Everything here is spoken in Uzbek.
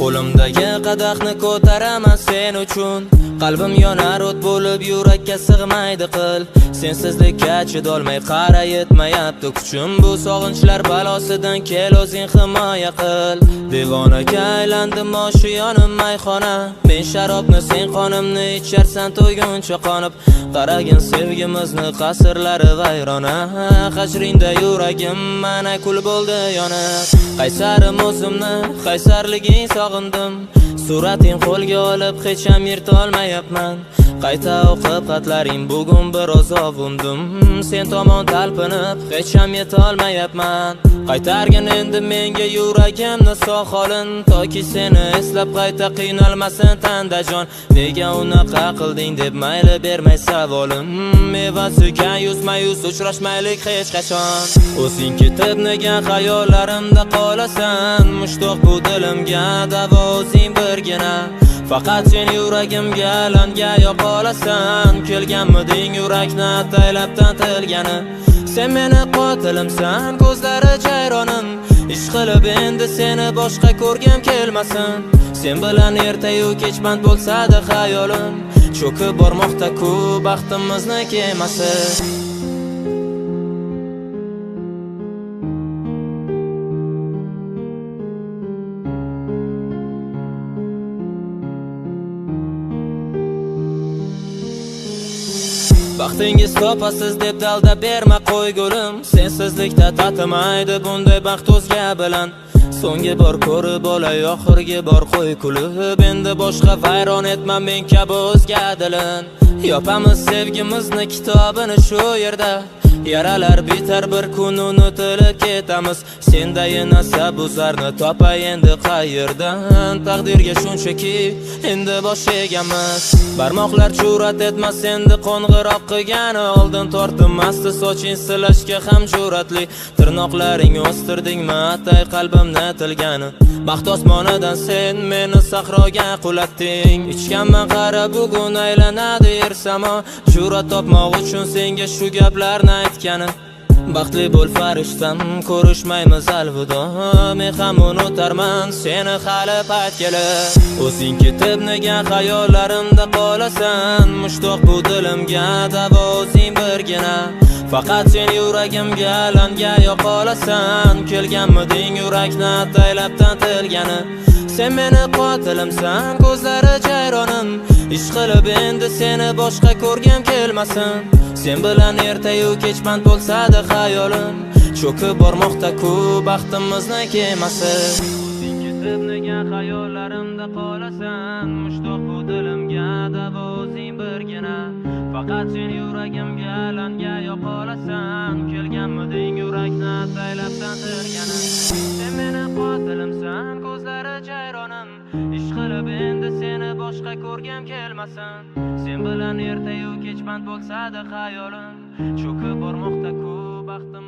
Qo'limdagi qadahni ko'taraman sen uchun. Qalbim yonar o't bo'lib yurakka sig'maydi qil. Sensizlikka chidolmay qara yetmayapti kuchim. Bu sog'inchlar balosidan kel o'zing himoya qil. Devonaga aylandim oshiyonim mayxona. Men sharobni sen qonimni icharsan to'yguncha qonib. Qaragin sevgimizni qasrlari vayrona. Hajringda yuragim mana kul bo'ldi yonib. Qaysarim o'zimni, qaysarliging sog'indim. Surating qo'lga olib hech ham yirtolmayapman. Qayta o'qib xatlaring bugun biroz ovundim. Sen tomon talpinib hech ham yetolmayapman. Qaytargin endi menga yuragimni sog' holin, toki seni eslab qayta qiynalmasin tanda jon. Nega unaqa qilding deb mayli bermay savolim. Mevasiga yuzma-yuz uchrashmaylik hech qachon. O'zing ketib nega xayollarimda qolasan? Mushtoq bu dilimga davo o'zing birgina. Faqat sen yuragimga alanga yoqolasan. Kelganmiding yurakni ataylabdan tilgani? Sen meni qotilimsan, ko'zlari jayronim. Ish qilib endi seni boshqa ko'rgim kelmasin. Sen bilan ertayu kechband bo'lsa-da xayolim. Cho'kib bormoqda-ku baxtimizni kemasi. Baxtingiz topasiz deb dalda berma qo'ygulim. Sensizlikda tatimaydi bunday baxt o'zga bilan. So'nggi bor ko'rib olay oxirgi bor qo'y kulib. Endi boshqa vayron etma men kabi o'zga dilin. Yopamiz sevgimizni kitobini shu yerda. Yaralar bitar bir kun unutilib ketamiz. Sendayin asab uzarni topay endi qayerdan? Taqdirga shunchaki endi bosh egamiz. Barmoqlar jur'at etmas endi qo'ng'iroq qilgani. Oldin tortinmasdi soching silashga ham jur'atli. Tirnoqlaring o'stirdingmi atay qalbimni tilgani. Baxt osmonidan sen meni sahroga qulatding. Ichganman qara bugun aylanadi yer samo. Jur'at topmoq uchun senga shu gaplarni aytgani. Baxtli bo'l farishtam, ko'rishmaymiz alvido. Men ham unutarman seni hali payt kelib. O'zing ketib nega xayollarimda qolasan? Mushtoq bu dilimga davo o'zing birgina. Faqat sen yuragimga alanga yoqolasan. Kelganmiding yurakni ataylabdan tilgani? Sen meni qotilimsan, ko'zlari jayronim. Ish qilib endi seni boshqa ko'rgim kelmasin. Sen bilan ertayu kechband bo'lsa-da xayolim. Cho'kib bormoqda-ku baxtimizni kemasi. Sen ketib nega xayollarimda qolasan? Mushtoq bu dilimga davo o'zing birgina. Faqat sen yuragimga alanga yoqolasan. Kelganmiding yurakni ataylabdan tilgani? Sen meni qotilimsan, ko'zlari jayronim. Ish qilib endi seni boshqa ko'rgim kelmasin. Sen bilan ertayu kechband bo'lsa-da xayolim. Cho'kib bormoqda-ku baxtim